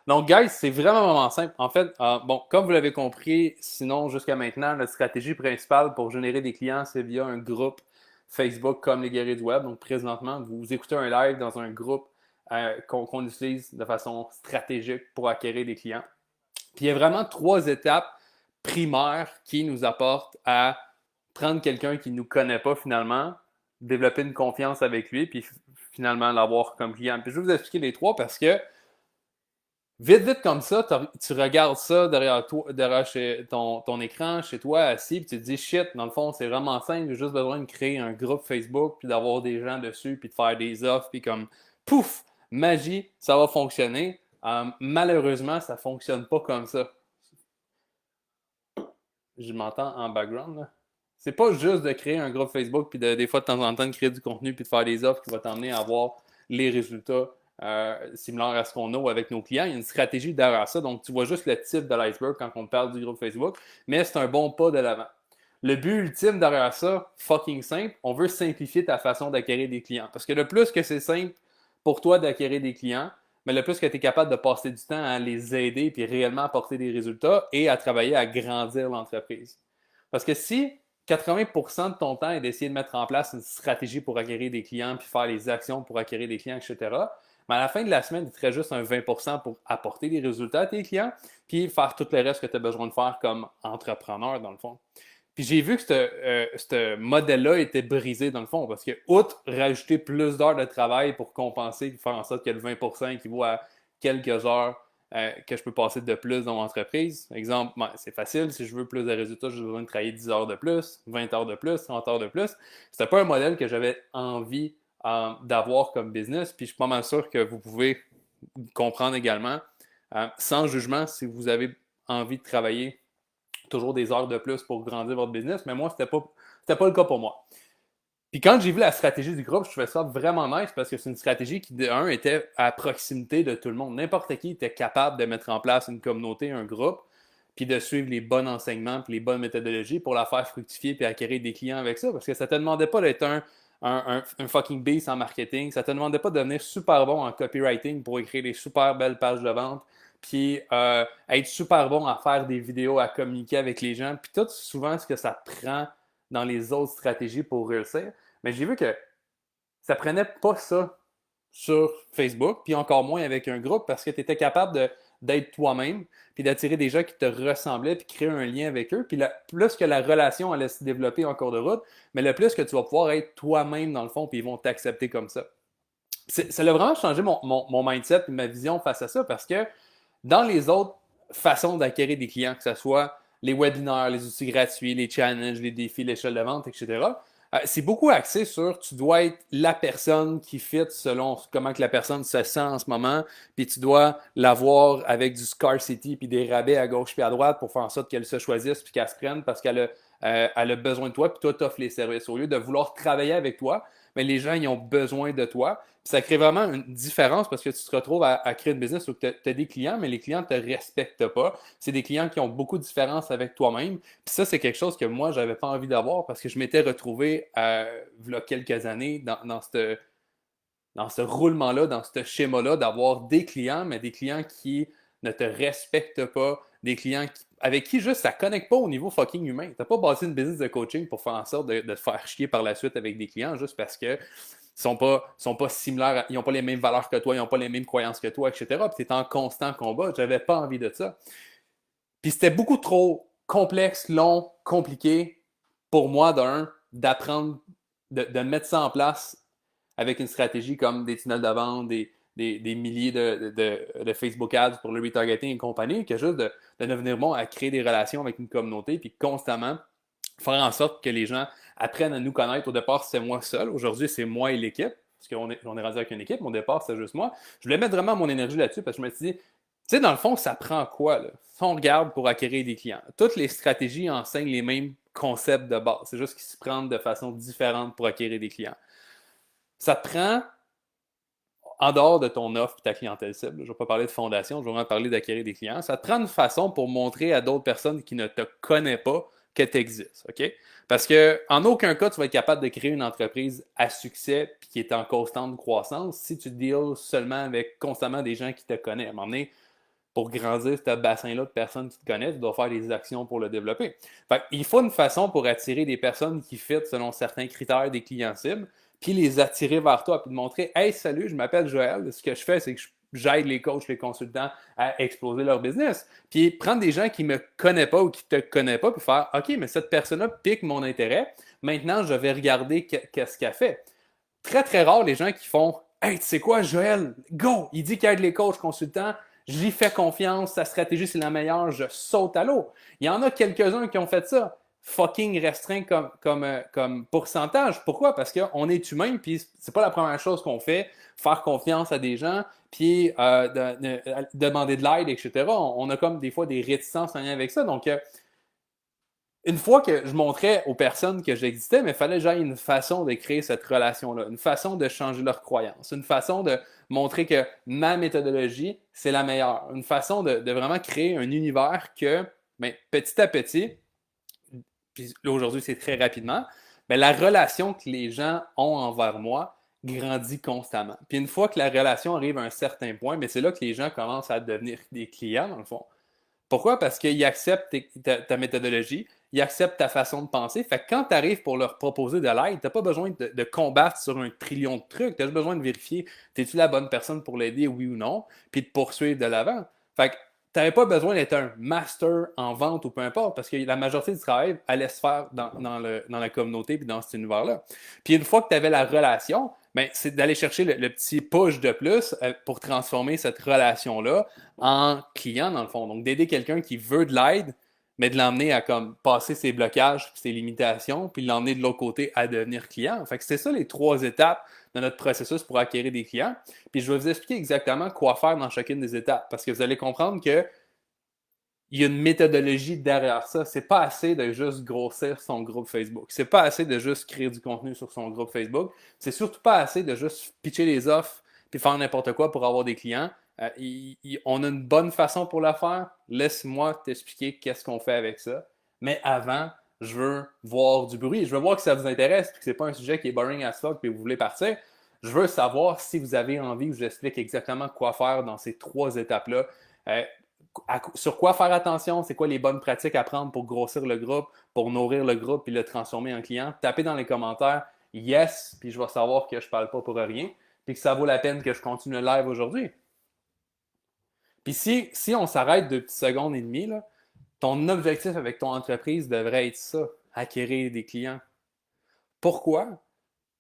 Donc, guys, c'est vraiment simple. En fait, bon, comme vous l'avez compris, sinon jusqu'à maintenant, notre stratégie principale pour générer des clients, c'est via un groupe Facebook comme les guerriers du web. Donc, présentement, vous écoutez un live dans un groupe qu'on utilise de façon stratégique pour acquérir des clients. Puis, il y a vraiment trois étapes primaires qui nous apportent à prendre quelqu'un qui ne nous connaît pas finalement, développer une confiance avec lui, puis finalement l'avoir comme client. Puis, je vais vous expliquer les trois parce que vite comme ça, tu regardes ça derrière toi, derrière ton écran, chez toi, assis, puis tu te dis shit, dans le fond, c'est vraiment simple, j'ai juste besoin de créer un groupe Facebook, puis d'avoir des gens dessus, puis de faire des offres, puis comme pouf, magie, ça va fonctionner. Malheureusement, ça fonctionne pas comme ça. Je m'entends en background, là. C'est pas juste de créer un groupe Facebook, puis des fois, de temps en temps, de créer du contenu, puis de faire des offres qui va t'emmener à avoir les résultats similaires à ce qu'on a avec nos clients. Il y a une stratégie derrière ça. Donc, tu vois juste le type de l'iceberg quand on parle du groupe Facebook, mais c'est un bon pas de l'avant. Le but ultime derrière ça, fucking simple, on veut simplifier ta façon d'acquérir des clients. Parce que le plus que c'est simple pour toi d'acquérir des clients, mais le plus que tu es capable de passer du temps à les aider puis réellement apporter des résultats et à travailler à grandir l'entreprise. Parce que si 80% de ton temps est d'essayer de mettre en place une stratégie pour acquérir des clients puis faire les actions pour acquérir des clients, etc., mais à la fin de la semaine, il te reste juste un 20% pour apporter des résultats à tes clients puis faire tout le reste que tu as besoin de faire comme entrepreneur, dans le fond. Puis j'ai vu que ce modèle-là était brisé dans le fond, parce que, outre rajouter plus d'heures de travail pour compenser, faire en sorte que le 20% équivaut à quelques heures que je peux passer de plus dans mon entreprise. Exemple, ben, c'est facile, si je veux plus de résultats, j'ai besoin de travailler 10 heures de plus, 20 heures de plus, 30 heures de plus. C'était pas un modèle que j'avais envie d'avoir comme business, puis je suis pas mal sûr que vous pouvez comprendre également, sans jugement, si vous avez envie de travailler toujours des heures de plus pour grandir votre business, mais moi, c'était pas le cas pour moi. Puis quand j'ai vu la stratégie du groupe, je trouvais ça vraiment nice parce que c'est une stratégie qui, de un, était à proximité de tout le monde. N'importe qui était capable de mettre en place une communauté, un groupe, puis de suivre les bons enseignements, puis les bonnes méthodologies pour la faire fructifier puis acquérir des clients avec ça. Parce que ça te demandait pas d'être un fucking beast en marketing. Ça te demandait pas de devenir super bon en copywriting pour écrire des super belles pages de vente, puis être super bon à faire des vidéos, à communiquer avec les gens. Puis tout, souvent, ce que ça prend dans les autres stratégies pour réussir. Mais j'ai vu que ça prenait pas ça sur Facebook, puis encore moins avec un groupe, parce que tu étais capable d'être toi-même, puis d'attirer des gens qui te ressemblaient, puis créer un lien avec eux. Puis plus que la relation allait se développer en cours de route, mais le plus que tu vas pouvoir être toi-même dans le fond, puis ils vont t'accepter comme ça. Ça a vraiment changé mon mindset et ma vision face à ça, parce que dans les autres façons d'acquérir des clients, que ce soit les webinaires, les outils gratuits, les challenges, les défis, l'échelle de vente, etc., c'est beaucoup axé sur tu dois être la personne qui fit selon comment que la personne se sent en ce moment, puis tu dois l'avoir avec du scarcity puis des rabais à gauche puis à droite pour faire en sorte qu'elle se choisisse puis qu'elle se prenne parce elle a besoin de toi puis toi t'offres les services. Au lieu de vouloir travailler avec toi, mais les gens ils ont besoin de toi. Puis ça crée vraiment une différence parce que tu te retrouves à créer une business où tu as des clients, mais les clients ne te respectent pas. C'est des clients qui ont beaucoup de différences avec toi-même. Puis ça, c'est quelque chose que moi, j'avais pas envie d'avoir parce que je m'étais retrouvé il y a quelques années dans ce roulement-là, dans ce schéma-là, d'avoir des clients, mais des clients qui ne te respectent pas, des clients avec qui juste ça ne connecte pas au niveau fucking humain. Tu n'as pas bâti une business de coaching pour faire en sorte de te faire chier par la suite avec des clients juste parce que sont pas similaires, ils n'ont pas les mêmes valeurs que toi, ils n'ont pas les mêmes croyances que toi, etc. Puis tu es en constant combat. J'avais pas envie de ça. Puis c'était beaucoup trop complexe, long, compliqué pour moi, d'apprendre, de mettre ça en place avec une stratégie comme des tunnels de vente, des milliers de Facebook Ads pour le retargeting et compagnie, que juste de devenir bon à créer des relations avec une communauté, puis constamment faire en sorte que les gens apprennent à nous connaître. Au départ, c'est moi seul. Aujourd'hui, c'est moi et l'équipe. Parce qu'on est rendu avec une équipe. Au départ, c'est juste moi. Je voulais mettre vraiment mon énergie là-dessus parce que je me suis dit, tu sais, dans le fond, ça prend quoi, là? Si on regarde pour acquérir des clients, toutes les stratégies enseignent les mêmes concepts de base. C'est juste qu'ils se prennent de façon différente pour acquérir des clients. Ça te prend, en dehors de ton offre et ta clientèle cible, je ne vais pas parler de fondation, je vais vraiment parler d'acquérir des clients, ça te prend une façon pour montrer à d'autres personnes qui ne te connaissent pas que tu existes. OK? Parce que en aucun cas, tu vas être capable de créer une entreprise à succès puis qui est en constante croissance si tu deals seulement avec constamment des gens qui te connaissent. À un moment donné, pour grandir ce bassin-là de personnes qui te connaissent, tu dois faire des actions pour le développer. Fait il faut une façon pour attirer des personnes qui fit selon certains critères des clients cibles, puis les attirer vers toi, puis te montrer « Hey, salut, je m'appelle Joël, ce que je fais, c'est que j'aide les coachs, les consultants à exploser leur business. » Puis prendre des gens qui ne me connaissent pas ou qui ne te connaissent pas, puis faire « OK, mais cette personne-là pique mon intérêt, maintenant je vais regarder qu'est-ce qu'elle fait. » Très, très rare les gens qui font « Hey, tu sais quoi, Joël, go! Il dit qu'il aide les coachs, consultants, j'y fais confiance, sa stratégie c'est la meilleure, je saute à l'eau. » Il y en a quelques-uns qui ont fait ça. Fucking restreint comme pourcentage. Pourquoi? Parce qu'on est humain, puis c'est pas la première chose qu'on fait, faire confiance à des gens, puis demander de l'aide, etc. On a comme des fois des réticences en lien avec ça. Donc, une fois que je montrais aux personnes que j'existais, mais il fallait que j'aille une façon de créer cette relation-là, une façon de changer leurs croyances, une façon de montrer que ma méthodologie, c'est la meilleure, une façon de vraiment créer un univers que, ben, petit à petit, puis là aujourd'hui c'est très rapidement, ben, la relation que les gens ont envers moi grandit constamment. Puis une fois que la relation arrive à un certain point, ben, c'est là que les gens commencent à devenir des clients dans le fond. Pourquoi? Parce qu'ils acceptent ta méthodologie, ils acceptent ta façon de penser. Fait que quand tu arrives pour leur proposer de l'aide, tu n'as pas besoin de combattre sur un trillion de trucs. Tu as juste besoin de vérifier, es-tu la bonne personne pour l'aider, oui ou non, puis de poursuivre de l'avant. Fait que tu n'avais pas besoin d'être un master en vente ou peu importe, parce que la majorité du travail allait se faire dans la communauté puis dans cet univers-là. Puis une fois que tu avais la relation, ben, c'est d'aller chercher le petit push de plus pour transformer cette relation-là en client, dans le fond. Donc, d'aider quelqu'un qui veut de l'aide, mais de l'emmener à comme passer ses blocages, ses limitations, puis l'emmener de l'autre côté à devenir client. Fait que c'est ça les 3 étapes de notre processus pour acquérir des clients. Puis je vais vous expliquer exactement quoi faire dans chacune des étapes, parce que vous allez comprendre que il y a une méthodologie derrière ça. C'est pas assez de juste grossir son groupe Facebook. C'est pas assez de juste créer du contenu sur son groupe Facebook. C'est surtout pas assez de juste pitcher les offres puis faire n'importe quoi pour avoir des clients. On a une bonne façon pour la faire. Laisse-moi t'expliquer qu'est-ce qu'on fait avec ça. Mais avant, je veux voir du bruit. Je veux voir que ça vous intéresse puis que c'est pas un sujet qui est boring as fuck puis vous voulez partir. Je veux savoir si vous avez envie que je vous explique exactement quoi faire dans ces 3 étapes-là. Sur quoi faire attention, c'est quoi les bonnes pratiques à prendre pour grossir le groupe, pour nourrir le groupe puis le transformer en client. Tapez dans les commentaires « Yes », puis je vais savoir que je ne parle pas pour rien, puis que ça vaut la peine que je continue le live aujourd'hui. Puis si on s'arrête 2 petites secondes et demie, là, ton objectif avec ton entreprise devrait être ça, acquérir des clients. Pourquoi?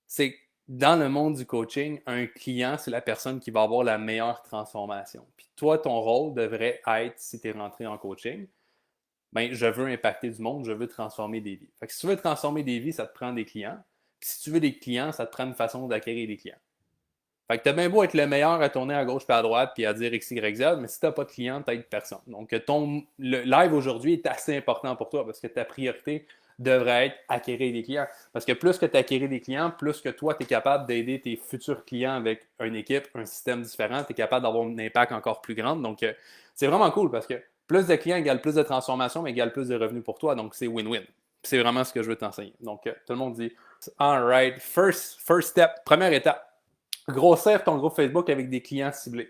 C'est que dans le monde du coaching, un client, c'est la personne qui va avoir la meilleure transformation. Puis toi, ton rôle devrait être, si tu es rentré en coaching, ben, je veux impacter du monde, je veux transformer des vies. Fait que si tu veux transformer des vies, ça te prend des clients. Puis si tu veux des clients, ça te prend une façon d'acquérir des clients. Fait que t'as bien beau être le meilleur à tourner à gauche et à droite puis à dire X, Y, Z, mais si t'as pas de clients, t'aides personne. Donc, le live aujourd'hui est assez important pour toi parce que ta priorité devrait être acquérir des clients. Parce que plus que tu acquéris des clients, plus que toi, tu es capable d'aider tes futurs clients avec une équipe, un système différent, tu es capable d'avoir un impact encore plus grand. Donc, c'est vraiment cool parce que plus de clients égale plus de transformation, mais égale plus de revenus pour toi. Donc, c'est win-win. C'est vraiment ce que je veux t'enseigner. Donc, tout le monde dit all right, first step, première étape. Grossir ton groupe Facebook avec des clients ciblés.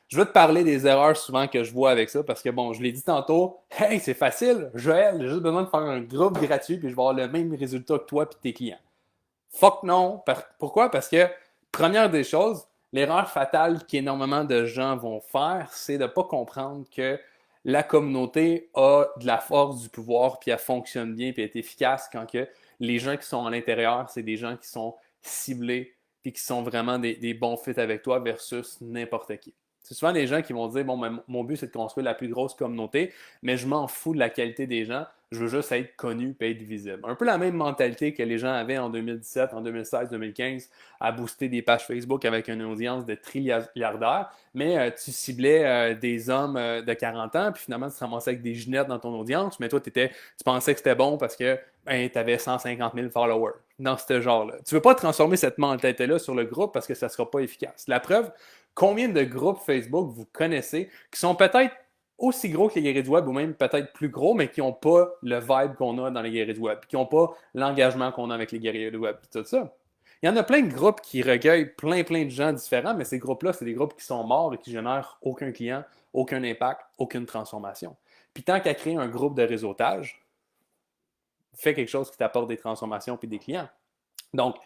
Je veux te parler des erreurs souvent que je vois avec ça parce que, bon, je l'ai dit tantôt, hey, c'est facile, Joël, j'ai juste besoin de faire un groupe gratuit puis je vais avoir le même résultat que toi et tes clients. Fuck non. Pourquoi? Parce que, première des choses, l'erreur fatale qu'énormément de gens vont faire, c'est de ne pas comprendre que la communauté a de la force, du pouvoir, puis elle fonctionne bien, puis elle est efficace quand que les gens qui sont à l'intérieur, c'est des gens qui sont ciblés, puis qui sont vraiment des bons fits avec toi versus n'importe qui. C'est souvent les gens qui vont dire, bon, mon but, c'est de construire la plus grosse communauté, mais je m'en fous de la qualité des gens, je veux juste être connu et être visible. Un peu la même mentalité que les gens avaient en 2017, en 2016, 2015, à booster des pages Facebook avec une audience de trilliardaires, mais tu ciblais des hommes de 40 ans, puis finalement, tu te ramassais avec des ginettes dans ton audience, mais toi, tu pensais que c'était bon parce que tu avais 150 000 followers dans ce genre-là. Tu ne veux pas transformer cette mentalité-là sur le groupe parce que ça ne sera pas efficace. La preuve, combien de groupes Facebook vous connaissez qui sont peut-être aussi gros que les guerriers du web ou même peut-être plus gros, mais qui n'ont pas le vibe qu'on a dans les guerriers du web, qui n'ont pas l'engagement qu'on a avec les guerriers du web, tout ça. Il y en a plein de groupes qui recueillent plein de gens différents, mais ces groupes-là, c'est des groupes qui sont morts et qui génèrent aucun client, aucun impact, aucune transformation. Puis tant qu'à créer un groupe de réseautage, fais quelque chose qui t'apporte des transformations puis des clients. Donc,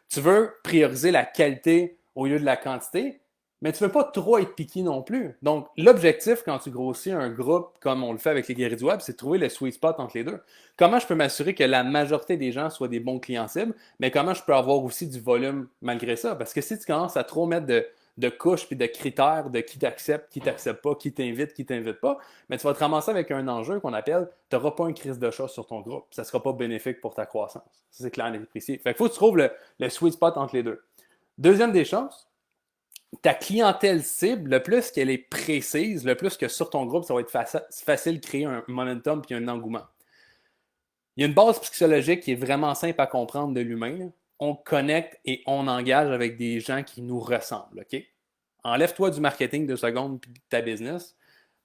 tu veux prioriser la qualité au lieu de la quantité, mais tu ne veux pas trop être piqué non plus. Donc, l'objectif quand tu grossis un groupe, comme on le fait avec les guéris du web, c'est de trouver le sweet spot entre les deux. Comment je peux m'assurer que la majorité des gens soient des bons clients cibles, mais comment je peux avoir aussi du volume malgré ça? Parce que si tu commences à trop mettre de couches puis de critères de qui t'accepte pas, qui t'invite pas, mais tu vas te ramasser avec un enjeu qu'on appelle tu n'auras pas une crise de chat sur ton groupe. Ça ne sera pas bénéfique pour ta croissance. Ça, c'est clair et précis. Fait qu'il faut que tu trouves le sweet spot entre les deux. Deuxième des choses, ta clientèle cible, le plus qu'elle est précise, le plus que sur ton groupe, ça va être facile de créer un momentum puis un engouement. Il y a une base psychologique qui est vraiment simple à comprendre de l'humain. On connecte et on engage avec des gens qui nous ressemblent. OK? Enlève-toi du marketing 2 secondes puis de ta business.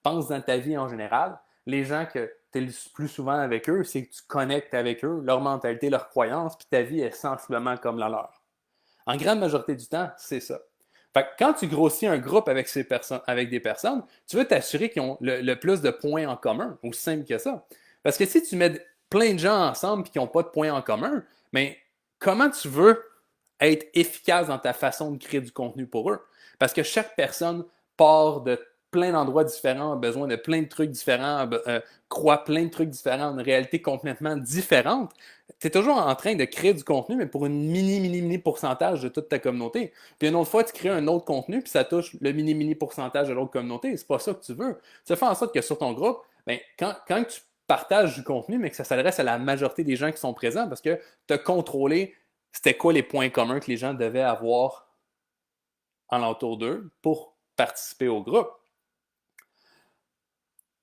Pense dans ta vie en général. Les gens que tu es le plus souvent avec eux, c'est que tu connectes avec eux, leur mentalité, leurs croyances, puis ta vie est sensiblement comme la leur. En grande majorité du temps, c'est ça. Fait que quand tu grossis un groupe avec des personnes, tu veux t'assurer qu'ils ont le plus de points en commun, aussi simple que ça. Parce que si tu mets plein de gens ensemble et qu'ils n'ont pas de points en commun, mais comment tu veux être efficace dans ta façon de créer du contenu pour eux? Parce que chaque personne part de plein d'endroits différents, a besoin de plein de trucs différents, croit plein de trucs différents, une réalité complètement différente. Tu es toujours en train de créer du contenu, mais pour une mini pourcentage de toute ta communauté. Puis une autre fois, tu crées un autre contenu, puis ça touche le mini pourcentage de l'autre communauté. C'est pas ça que tu veux. Tu veux faire en sorte que sur ton groupe, ben, quand tu partages du contenu, mais que ça s'adresse à la majorité des gens qui sont présents, parce que tu as contrôlé c'était quoi les points communs que les gens devaient avoir en l'entour d'eux pour participer au groupe.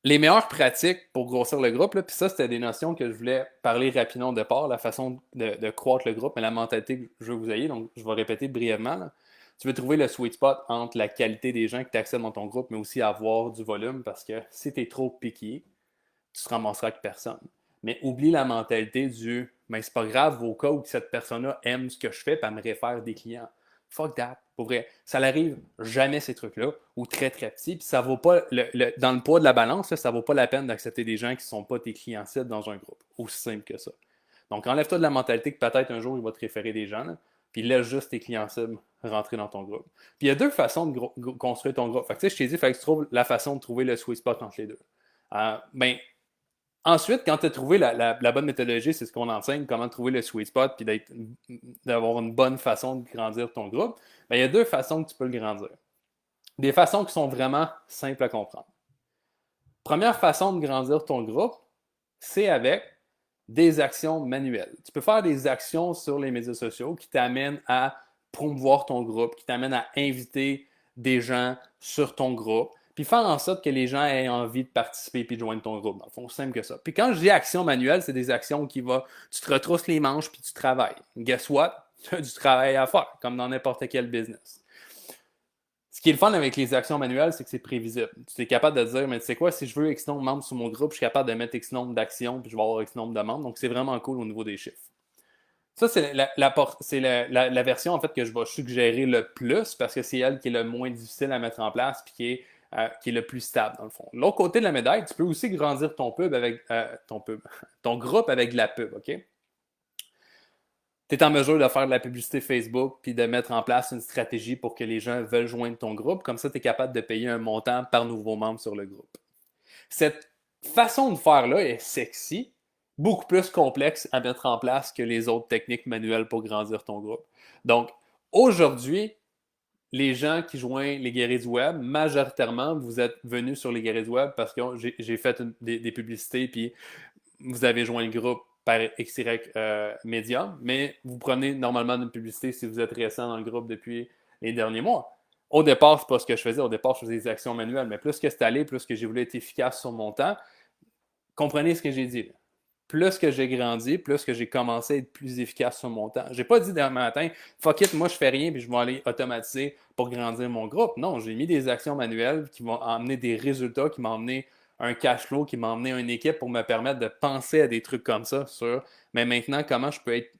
Les meilleures pratiques pour grossir le groupe, puis ça, c'était des notions que je voulais parler rapidement au départ, la façon de croître le groupe, mais la mentalité que je veux que vous ayez, donc je vais répéter brièvement. Là. Tu veux trouver le sweet spot entre la qualité des gens qui t'accèdent dans ton groupe, mais aussi avoir du volume, parce que si tu es trop piqué, tu te ramasseras avec personne. Mais oublie la mentalité du « mais c'est pas grave au cas où cette personne-là aime ce que je fais et elle me réfère des clients ». Fuck that. Pour vrai, ça n'arrive jamais ces trucs-là, ou très petit, puis ça vaut pas, dans le poids de la balance, là, ça vaut pas la peine d'accepter des gens qui ne sont pas tes clients cibles dans un groupe. Aussi simple que ça. Donc enlève-toi de la mentalité que peut-être un jour il va te référer des gens, là, puis laisse juste tes clients cibles rentrer dans ton groupe. Puis il y a deux façons de construire ton groupe. Fait que, tu sais, je t'ai dit, il faut que tu trouves la façon de trouver le sweet spot entre les deux. Ben, ensuite, quand tu as trouvé la bonne méthodologie, c'est ce qu'on enseigne, comment trouver le sweet spot puis d'avoir une bonne façon de grandir ton groupe, bien, il y a deux façons que tu peux le grandir. Des façons qui sont vraiment simples à comprendre. Première façon de grandir ton groupe, c'est avec des actions manuelles. Tu peux faire des actions sur les médias sociaux qui t'amènent à promouvoir ton groupe, qui t'amènent à inviter des gens sur ton groupe, puis faire en sorte que les gens aient envie de participer puis de joindre ton groupe. Dans le fond, c'est simple que ça. Puis quand je dis action manuelle, c'est des actions qui vont, tu te retrousses les manches puis tu travailles. Guess what? Tu as du travail à faire, comme dans n'importe quel business. Ce qui est le fun avec les actions manuelles, c'est que c'est prévisible. Tu es capable de dire, mais tu sais quoi, si je veux X nombre de membres sur mon groupe, je suis capable de mettre X nombre d'actions puis je vais avoir X nombre de membres. Donc, c'est vraiment cool au niveau des chiffres. Ça, c'est la version en fait que je vais suggérer le plus parce que c'est elle qui est le moins difficile à mettre en place et qui est le plus stable dans le fond. L'autre côté de la médaille, tu peux aussi grandir ton pub avec ton groupe avec de la pub, OK? Tu es en mesure de faire de la publicité Facebook puis de mettre en place une stratégie pour que les gens veulent joindre ton groupe. Comme ça, tu es capable de payer un montant par nouveau membre sur le groupe. Cette façon de faire-là est sexy, beaucoup plus complexe à mettre en place que les autres techniques manuelles pour grandir ton groupe. Donc, aujourd'hui, les gens qui joignent les guéris du web, majoritairement, vous êtes venus sur les guéris du web parce que j'ai fait des publicités puis vous avez joint le groupe par XY Medium, mais vous prenez normalement une publicité si vous êtes récent dans le groupe depuis les derniers mois. Au départ, c'est pas ce que je faisais. Au départ, je faisais des actions manuelles, mais plus que c'est allé, plus que j'ai voulu être efficace sur mon temps, comprenez ce que j'ai dit. Là. Plus que j'ai grandi, plus que j'ai commencé à être plus efficace sur mon temps. J'ai pas dit demain matin, fuck it, moi je fais rien puis je vais aller automatiser pour grandir mon groupe. Non, j'ai mis des actions manuelles qui vont amener des résultats, qui m'ont amené un cash flow qui m'a emmené une équipe pour me permettre de penser à des trucs comme ça sur, mais maintenant, comment je peux être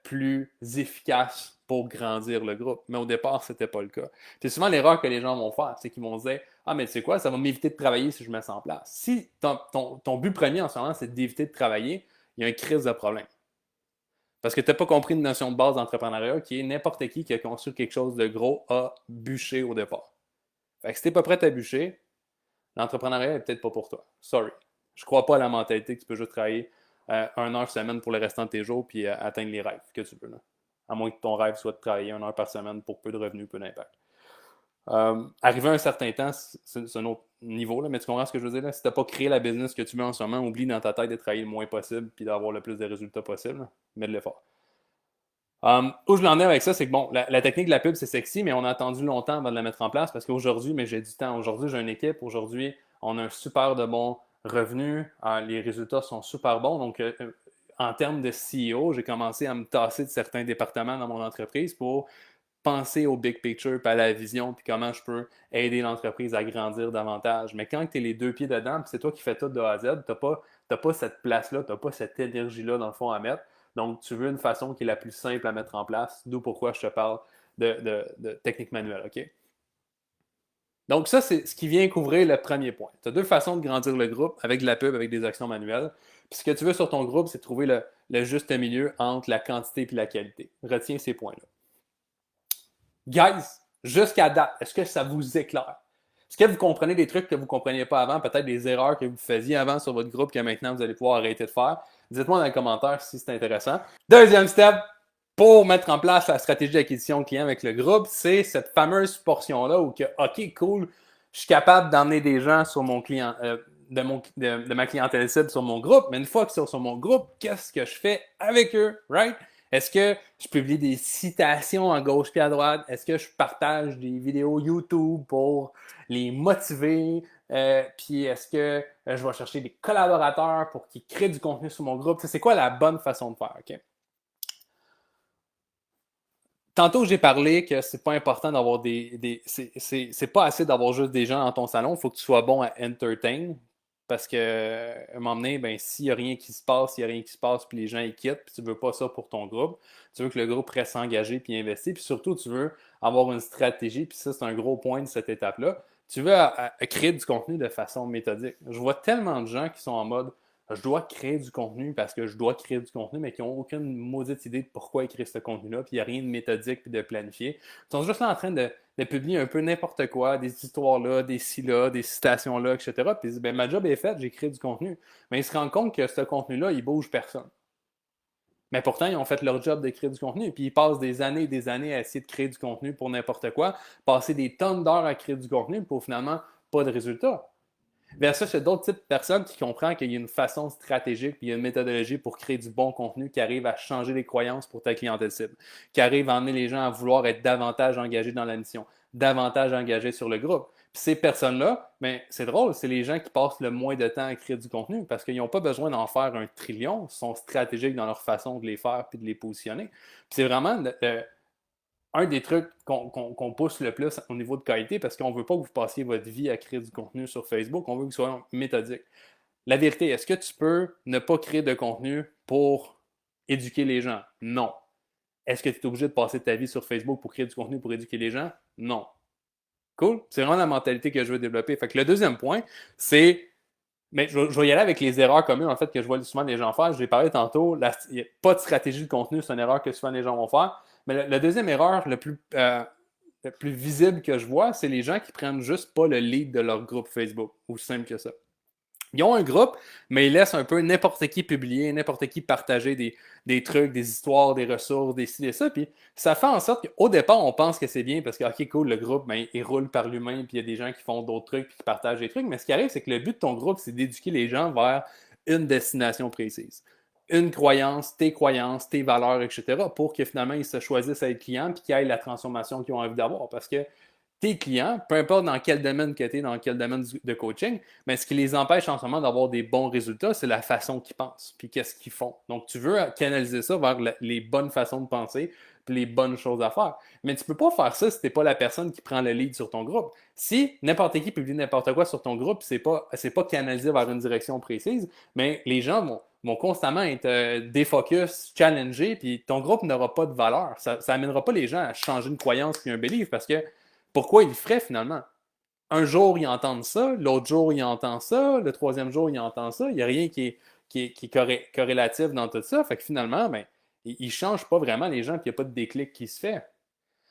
plus efficace pour grandir le groupe. Mais au départ, ce n'était pas le cas. C'est souvent l'erreur que les gens vont faire, c'est qu'ils vont se dire, ah, mais tu sais quoi, ça va m'éviter de travailler si je mets ça en place. Si ton but premier en ce moment, c'est d'éviter de travailler, il y a une crise de problème. Parce que tu n'as pas compris une notion de base d'entrepreneuriat qui est n'importe qui a conçu quelque chose de gros a bûché au départ. Fait que si tu n'es pas prêt à bûcher, l'entrepreneuriat n'est peut-être pas pour toi. Sorry. Je crois pas à la mentalité que tu peux juste travailler 1 heure semaine pour le restant de tes jours puis atteindre les rêves que tu veux. Là. À moins que ton rêve soit de travailler 1 heure par semaine pour peu de revenus, peu d'impact. Arrivé à un certain temps, c'est un autre niveau, là, mais tu comprends ce que je veux dire? Là? Si tu n'as pas créé la business que tu veux en ce moment, oublie dans ta tête de travailler le moins possible puis d'avoir le plus de résultats possible. Là. Mets de l'effort. Où je l'en ai avec ça, c'est que bon, la technique de la pub, c'est sexy, mais on a attendu longtemps avant de la mettre en place parce qu'aujourd'hui, mais j'ai du temps. Aujourd'hui, j'ai une équipe. Aujourd'hui, on a un super de bons revenus. Les résultats sont super bons. Donc, en termes de CEO, j'ai commencé à me tasser de certains départements dans mon entreprise pour penser au big picture, puis à la vision, puis comment je peux aider l'entreprise à grandir davantage. Mais quand tu es les deux pieds dedans, puis c'est toi qui fais tout de A à Z, tu n'as pas cette place-là, tu n'as pas cette énergie-là dans le fond à mettre. Donc, tu veux une façon qui est la plus simple à mettre en place, d'où pourquoi je te parle de technique manuelle, OK? Donc, ça, c'est ce qui vient couvrir le premier point. Tu as deux façons de grandir le groupe, avec de la pub, avec des actions manuelles. Puis ce que tu veux sur ton groupe, c'est trouver le juste milieu entre la quantité et la qualité. Retiens ces points-là. Guys, jusqu'à date, est-ce que ça vous éclaire? Est-ce que vous comprenez des trucs que vous ne compreniez pas avant, peut-être des erreurs que vous faisiez avant sur votre groupe que maintenant vous allez pouvoir arrêter de faire? Dites-moi dans les commentaires si c'est intéressant. Deuxième step pour mettre en place la stratégie d'acquisition client avec le groupe, c'est cette fameuse portion-là où que, OK, cool, je suis capable d'emmener des gens sur mon client, de ma clientèle cible sur mon groupe, mais une fois qu'ils sont sur mon groupe, qu'est-ce que je fais avec eux, right? Est-ce que je publie des citations à gauche et à droite? Est-ce que je partage des vidéos YouTube pour les motiver? Puis est-ce que je vais chercher des collaborateurs pour qu'ils créent du contenu sur mon groupe? C'est quoi la bonne façon de faire? Okay? Tantôt, j'ai parlé que c'est pas important d'avoir c'est pas assez d'avoir juste des gens dans ton salon. Il faut que tu sois bon à entertain. Parce que, à un moment donné, ben, s'il n'y a rien qui se passe, il n'y a rien qui se passe, puis les gens ils quittent, puis tu ne veux pas ça pour ton groupe. Tu veux que le groupe reste engagé puis investi, puis surtout, tu veux avoir une stratégie, puis ça, c'est un gros point de cette étape-là. Tu veux créer du contenu de façon méthodique. Je vois tellement de gens qui sont en mode je dois créer du contenu parce que je dois créer du contenu, mais qui n'ont aucune maudite idée de pourquoi écrire ce contenu-là, puis il n'y a rien de méthodique puis de planifié. Ils sont juste là en train de publier un peu n'importe quoi, des histoires-là, des ci-là, des citations-là, etc. Puis ils disent, ben, ma job est faite, j'ai créé du contenu. Mais ils se rendent compte que ce contenu-là, il bouge personne. Mais pourtant, ils ont fait leur job de créer du contenu. Puis ils passent des années et des années à essayer de créer du contenu pour n'importe quoi, passer des tonnes d'heures à créer du contenu pour finalement pas de résultats. Versus, il y a d'autres types de personnes qui comprennent qu'il y a une façon stratégique puis il y a une méthodologie pour créer du bon contenu qui arrive à changer les croyances pour ta clientèle cible, qui arrive à emmener les gens à vouloir être davantage engagés dans la mission, davantage engagés sur le groupe. Puis ces personnes-là, ben, c'est drôle, c'est les gens qui passent le moins de temps à créer du contenu parce qu'ils n'ont pas besoin d'en faire un trillion, ils sont stratégiques dans leur façon de les faire puis de les positionner. Puis c'est vraiment un des trucs qu'on pousse le plus au niveau de qualité parce qu'on ne veut pas que vous passiez votre vie à créer du contenu sur Facebook, on veut que vous soyez méthodique. La vérité, est-ce que tu peux ne pas créer de contenu pour éduquer les gens? Non. Est-ce que tu es obligé de passer ta vie sur Facebook pour créer du contenu pour éduquer les gens? Non. Cool? C'est vraiment la mentalité que je veux développer. Fait que le deuxième point, c'est. Mais je vais y aller avec les erreurs communes en fait que je vois souvent les gens faire. Je l'ai parlé tantôt, il n'y a pas de stratégie de contenu, c'est une erreur que souvent les gens vont faire. Mais la deuxième erreur, le plus visible que je vois, c'est les gens qui prennent juste pas le lead de leur groupe Facebook. Aussi simple que ça. Ils ont un groupe, mais ils laissent un peu n'importe qui publier, n'importe qui partager des trucs, des histoires, des ressources, des ci, des ça. Puis ça fait en sorte qu'au départ, on pense que c'est bien parce que, OK, cool, le groupe, ben, il roule par l'humain, puis il y a des gens qui font d'autres trucs, puis qui partagent des trucs. Mais ce qui arrive, c'est que le but de ton groupe, c'est d'éduquer les gens vers une destination précise. Une croyance, tes valeurs, etc., pour que finalement, ils se choisissent à être clients, puis qu'ils aient la transformation qu'ils ont envie d'avoir. Parce que tes clients, peu importe dans quel domaine que tu es, dans quel domaine de coaching, mais ce qui les empêche en ce moment d'avoir des bons résultats, c'est la façon qu'ils pensent, puis qu'est-ce qu'ils font. Donc, tu veux canaliser ça vers les bonnes façons de penser, puis les bonnes choses à faire. Mais tu peux pas faire ça si t'es pas la personne qui prend le lead sur ton groupe. Si n'importe qui publie n'importe quoi sur ton groupe, c'est pas canalisé vers une direction précise, mais les gens vont constamment être défocus, challengés, puis ton groupe n'aura pas de valeur. Ça amènera pas les gens à changer une croyance puis un belief, parce que pourquoi ils le feraient finalement? Un jour, ils entendent ça, l'autre jour, ils entendent ça, le troisième jour, ils entendent ça. Il n'y a rien qui est corrélatif dans tout ça. Fait que finalement, ben, ils ne changent pas vraiment les gens, puis il n'y a pas de déclic qui se fait.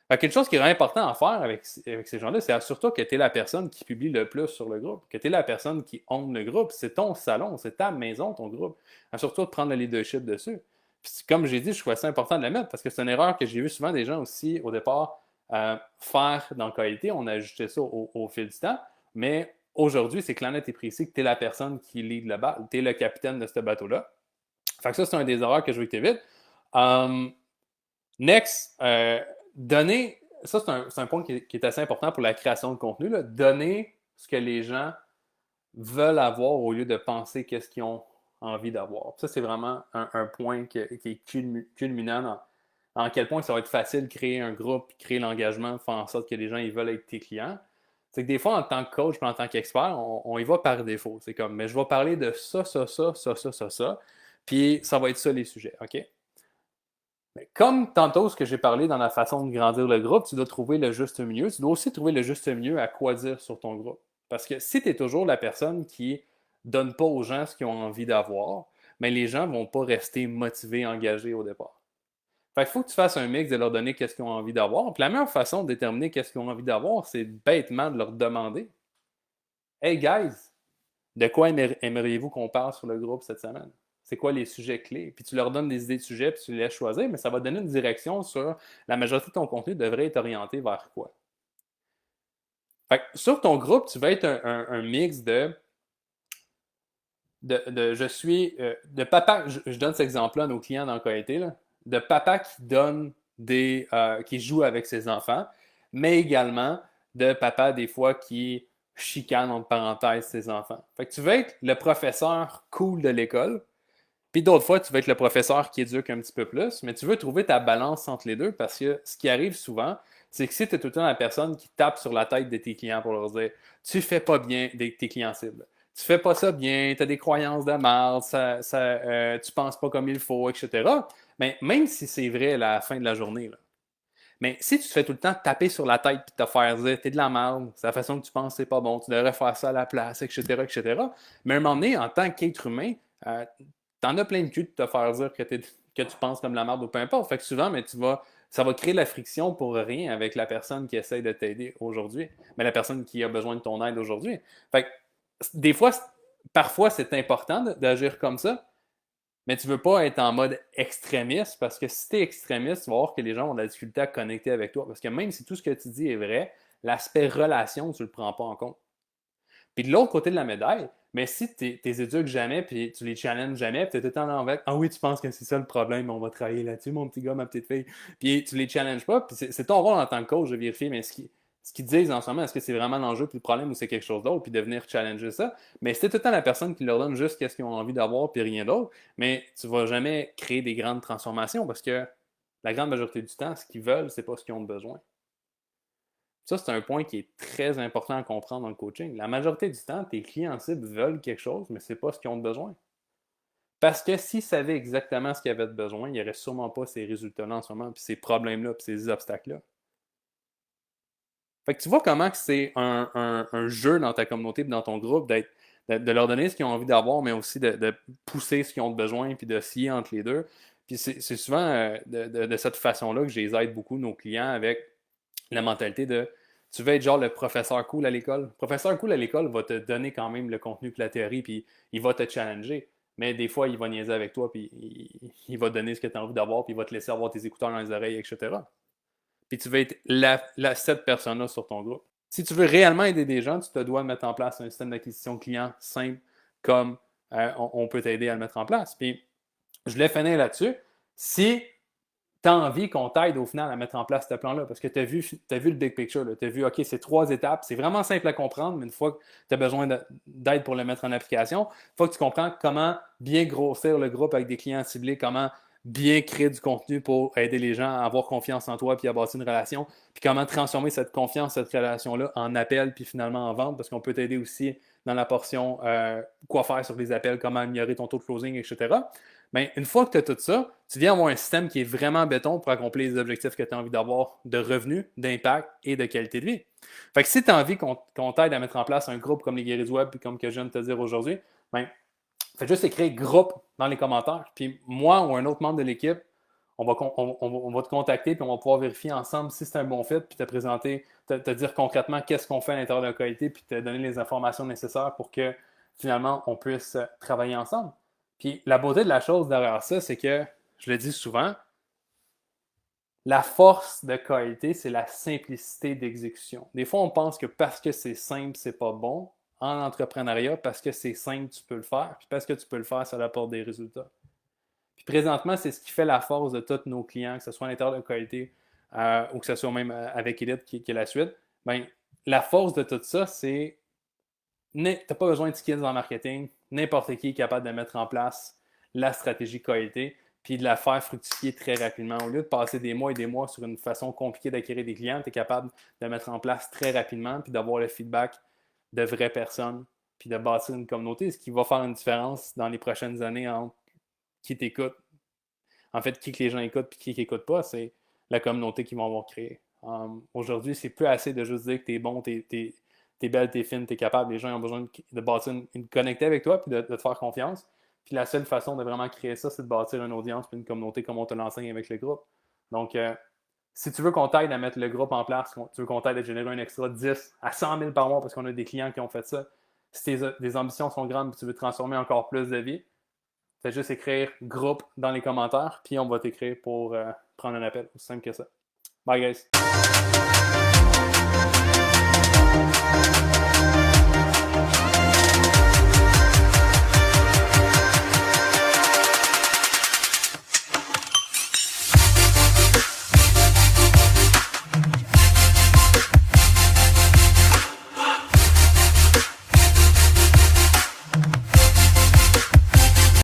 Fait que quelque chose qui est vraiment important à faire avec ces gens-là, c'est surtout que tu es la personne qui publie le plus sur le groupe, que tu es la personne qui own le groupe. C'est ton salon, c'est ta maison, ton groupe. Surtout de prendre le leadership dessus. Puis, comme j'ai dit, je trouvais ça important de le mettre parce que c'est une erreur que j'ai vu souvent des gens aussi au départ faire dans la qualité. On a ajusté ça au fil du temps. Mais aujourd'hui, c'est clair, net et précis que tu es la personne qui lead le bateau. Tu es le capitaine de ce bateau-là. Fait que ça, c'est un des erreurs que je veux que tu évites. Next, donner, ça c'est un point qui est assez important pour la création de contenu, là. Donner ce que les gens veulent avoir au lieu de penser qu'est-ce qu'ils ont envie d'avoir. Ça, c'est vraiment un point qui est culminant en quel point ça va être facile de créer un groupe, créer l'engagement, faire en sorte que les gens ils veulent être tes clients. C'est que des fois, en tant que coach et en tant qu'expert, on y va par défaut. C'est comme, mais je vais parler de ça, puis ça va être ça les sujets, OK? Mais comme tantôt ce que j'ai parlé dans la façon de grandir le groupe, tu dois trouver le juste milieu. Tu dois aussi trouver le juste milieu à quoi dire sur ton groupe. Parce que si tu es toujours la personne qui donne pas aux gens ce qu'ils ont envie d'avoir, mais les gens vont pas rester motivés, engagés au départ. Fait qu'il faut que tu fasses un mix de leur donner qu'est-ce qu'ils ont envie d'avoir. Puis la meilleure façon de déterminer qu'est-ce qu'ils ont envie d'avoir, c'est bêtement de leur demander: Hey guys, de quoi aimeriez-vous qu'on parle sur le groupe cette semaine? C'est quoi les sujets clés? Puis tu leur donnes des idées de sujets, puis tu les laisses choisir, mais ça va donner une direction sur la majorité de ton contenu devrait être orienté vers quoi. Fait que sur ton groupe, tu vas être un mix je suis de papa, je donne cet exemple-là à nos clients dans le qualité, là, de papa qui donne qui joue avec ses enfants, mais également de papa des fois qui chicane entre parenthèses ses enfants. Fait que tu vas être le professeur cool de l'école, puis d'autres fois, tu vas être le professeur qui éduque un petit peu plus, mais tu veux trouver ta balance entre les deux parce que ce qui arrive souvent, c'est que si tu es tout le temps la personne qui tape sur la tête de tes clients pour leur dire tu fais pas bien tes clients cibles, tu fais pas ça bien, tu as des croyances de merde, tu penses pas comme il faut, etc. Mais même si c'est vrai à la fin de la journée, là, mais si tu te fais tout le temps taper sur la tête et te faire dire t'es de la merde, c'est la façon que tu penses, c'est pas bon, tu devrais faire ça à la place, etc., etc. Mais à un moment donné, en tant qu'être humain, t'en as plein de cul de te faire dire que tu penses comme la merde ou peu importe. Fait que souvent, mais ça va créer de la friction pour rien avec la personne qui essaie de t'aider aujourd'hui, mais la personne qui a besoin de ton aide aujourd'hui. Fait que des fois, parfois, c'est important d'agir comme ça, mais tu veux pas être en mode extrémiste parce que si tu es extrémiste, tu vas voir que les gens ont de la difficulté à connecter avec toi. Parce que même si tout ce que tu dis est vrai, l'aspect relation, tu le prends pas en compte. Puis de l'autre côté de la médaille, mais si tu les éduques jamais, puis tu les challenges jamais, puis tu es tout le temps dans avec ah oui, tu penses que c'est ça le problème, on va travailler là-dessus, mon petit gars, ma petite fille. Puis tu les challenges pas, puis c'est ton rôle en tant que coach de vérifier, mais ce qu'ils disent en ce moment, est-ce que c'est vraiment l'enjeu puis le problème ou c'est quelque chose d'autre, puis de venir challenger ça. Mais si t'es tout le temps la personne qui leur donne juste ce qu'ils ont envie d'avoir puis rien d'autre, mais tu vas jamais créer des grandes transformations parce que la grande majorité du temps, ce qu'ils veulent, c'est pas ce qu'ils ont besoin. Ça, c'est un point qui est très important à comprendre dans le coaching. La majorité du temps, tes clients cibles veulent quelque chose, mais c'est pas ce qu'ils ont besoin. Parce que s'ils savaient exactement ce qu'ils avaient besoin, il n'y aurait sûrement pas ces résultats-là en ce moment, puis ces problèmes-là, puis ces obstacles-là. Fait que tu vois comment c'est un jeu dans ta communauté et dans ton groupe de leur donner ce qu'ils ont envie d'avoir, mais aussi de pousser ce qu'ils ont besoin puis de scier entre les deux. Puis c'est souvent de cette façon-là que je les aide beaucoup, nos clients, avec la mentalité de tu veux être genre le professeur cool à l'école. Le professeur cool à l'école va te donner quand même le contenu et la théorie, puis il va te challenger. Mais des fois, il va niaiser avec toi, puis il va te donner ce que tu as envie d'avoir, puis il va te laisser avoir tes écouteurs dans les oreilles, etc. Puis tu veux être cette personne-là sur ton groupe. Si tu veux réellement aider des gens, tu te dois mettre en place un système d'acquisition client simple comme on peut t'aider à le mettre en place. Puis je l'ai finir là-dessus. Si tu as envie qu'on t'aide au final à mettre en place ce plan-là, parce que tu as vu le big picture, tu as vu, OK, c'est 3 étapes, c'est vraiment simple à comprendre, mais une fois que tu as besoin d'aide pour le mettre en application, il faut que tu comprends comment bien grossir le groupe avec des clients ciblés, comment bien créer du contenu pour aider les gens à avoir confiance en toi puis à bâtir une relation, puis comment transformer cette confiance, cette relation-là en appel puis finalement en vente, parce qu'on peut t'aider aussi dans la portion quoi faire sur les appels, comment améliorer ton taux de closing, etc. Bien, une fois que tu as tout ça, tu viens avoir un système qui est vraiment béton pour accomplir les objectifs que tu as envie d'avoir de revenus, d'impact et de qualité de vie. Fait que si tu as envie qu'on t'aide à mettre en place un groupe comme les Guéris Web, puis comme que je viens de te dire aujourd'hui, bien, faites juste écrire groupe dans les commentaires. Puis moi ou un autre membre de l'équipe, on va te contacter puis on va pouvoir vérifier ensemble si c'est un bon fit, puis te présenter, te dire concrètement qu'est-ce qu'on fait à l'intérieur de la qualité, puis te donner les informations nécessaires pour que finalement on puisse travailler ensemble. Puis la beauté de la chose derrière ça, c'est que, je le dis souvent, la force de qualité, c'est la simplicité d'exécution. Des fois, on pense que parce que c'est simple, c'est pas bon. En entrepreneuriat, parce que c'est simple, tu peux le faire. Puis parce que tu peux le faire, ça apporte des résultats. Puis présentement, c'est ce qui fait la force de tous nos clients, que ce soit à l'intérieur de qualité ou que ce soit même avec Elite qui est la suite. Bien, la force de tout ça, c'est tu n'as pas besoin de skills en marketing. N'importe qui est capable de mettre en place la stratégie qualité puis de la faire fructifier très rapidement. Au lieu de passer des mois et des mois sur une façon compliquée d'acquérir des clients, tu es capable de mettre en place très rapidement puis d'avoir le feedback de vraies personnes puis de bâtir une communauté, ce qui va faire une différence dans les prochaines années entre qui t'écoute. En fait, qui que les gens écoutent et qui n'écoutent pas, c'est la communauté qu'ils vont avoir créée. Aujourd'hui, c'est plus assez de juste dire que tu es bon, t'es belle, t'es fine, t'es capable. Les gens ont besoin de bâtir connecter avec toi puis de te faire confiance. Puis la seule façon de vraiment créer ça, c'est de bâtir une audience puis une communauté comme on te l'enseigne avec le groupe. Donc, si tu veux qu'on t'aide à mettre le groupe en place, tu veux qu'on t'aide à générer un extra 10 à 100 000 par mois parce qu'on a des clients qui ont fait ça, si tes ambitions sont grandes et tu veux transformer encore plus de vie, fais juste écrire groupe dans les commentaires puis on va t'écrire pour prendre un appel. Aussi simple que ça. Bye guys!